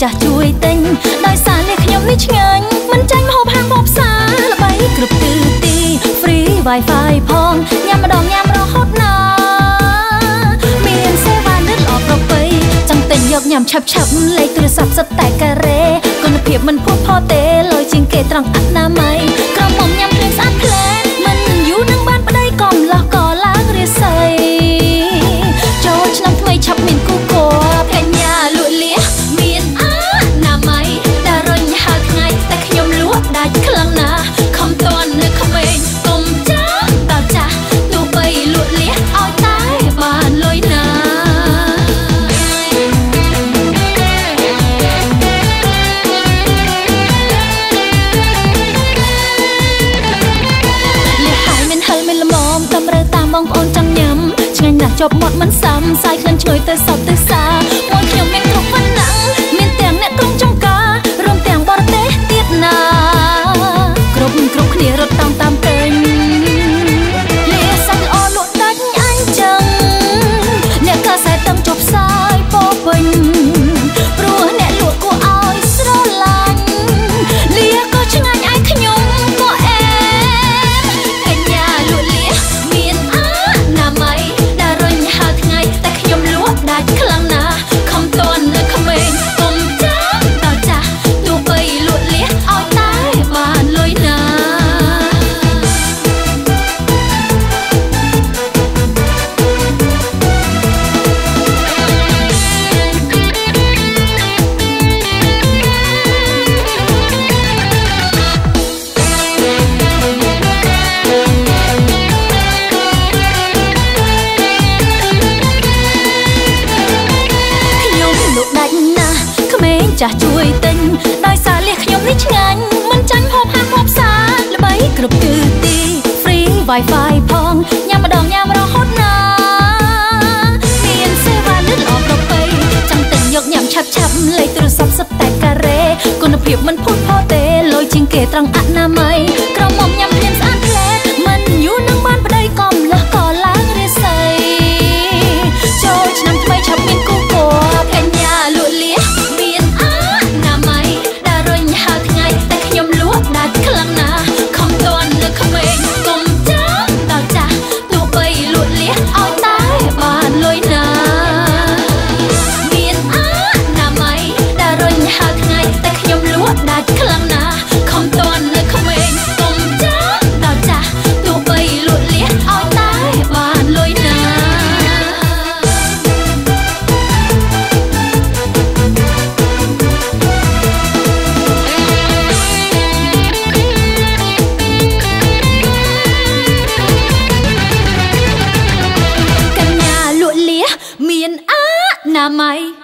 ចាស់ជួយទិញដោយសារនេះខ្ញុំនេះឆ្ងាញ់មិនចាញ់ម្ហូបហាងបបផ្សារល្បីគ្រប់ទិសទី Free Wi-Fi ផងញ៉ាំម្ដងញ៉ាំរហូតណាមានសេវានិតល្អប្រពៃចង់ទិញយកញ៉ាំឆាប់លេខទូរស័ព្ទសុទ្ធតែការ៉េគុណភាពមិនផុសផុសទេលយជាងគេត្រង់អនាម័យក្រមុំញ៉ាំភ្លៀងស្អាតភ្លែនមិនយូរនឹងបានប្តីកំឡោះក៏ឡើងរាសីចូលឆ្នាំថ្មីឆាប់មានគូគោបញ្ញាលក់លៀមានណាម័យតែរុញហើថ្ងៃតែខ្ញុំលក់ដាច់ខ្លាំងណាស់ខំតន់នៅក្មេងកុំចាស់តចាស់ទោះបីលក់លៀឲ្យតែបានលុយណាបងប្អូនចង់ញ៉ាំឆ្ងាញ់ណាស់ជាប់មាត់មិនសាំសាយក្លិនឈ្ងុយទៅសពទៅសាមួយខ្ញុំមានគ្រប់វណ្ណៈមានទាំងអ្នកក្រុងចង្ការរួមទាំងបរទេសទៀតណាគ្រប់គ្នារត់តាមពេញលាសាច់ល្អលក់ដាច់អញ្ចឹងអ្នកកាសែតទាំងជប់ផ្សាយពោពេញព្រោះអ្នកលក់គួរឲ្យស្រឡាញ់លាក៏ឆ្ងាញ់ឯខ្ញុំក៏អែកញ្ញាលក់លាមានណាម័យតែរុញហើថ្ងៃតែខ្ញុំលក់ដាច់ខ្លាំងណាស់ខំតន់នៅក្មេងកុំចាស់តចាស់ទោះបីលក់លៀឲ្យតែបានលុយណាចាស់ជួយទិញដោយសារលះខ្ញុំនេះឆ្ងាញ់មិនចាញ់ហូបហាងហូបផ្សារល្បីគ្រប់ទិសទី Free Wi-Fi ផងញ៉ាំម្ដងញ៉ាំរហូតណាមានសេវានិតល្អប្រពៃចង់ទិញយកញ៉ាំឆាប់លេខទូរស័ព្ទសុទ្ធតែការ៉េគុណភាពមិនផុសផុសទេលយជាងគេត្រង់អនាម័យក្រមុំញ៉ាំភ្លាមស្អាតភ្លែតមិនយូរនឹងបានប្តីកំឡោះក៏ឡើងរាសីចូលឆ្នាំថ្មីឆាប់មានគូគោកញ្ញាលក់លៀដាច់ខ្លាំងណាស់ខំតន់នៅក្មេងកុំចាស់តចាស់ទោះបីលក់លៀឲ្យតែបានលុយណាមានណាម័យតែរុញហើថ្ងៃតែខ្ញុំលក់ដាច់ខ្លាំងណាស់ខំតន់នៅក្មេងកុំចាស់តចាស់ទោះបីលក់លៀឲ្យតែបានលុយណាមានណាម័យ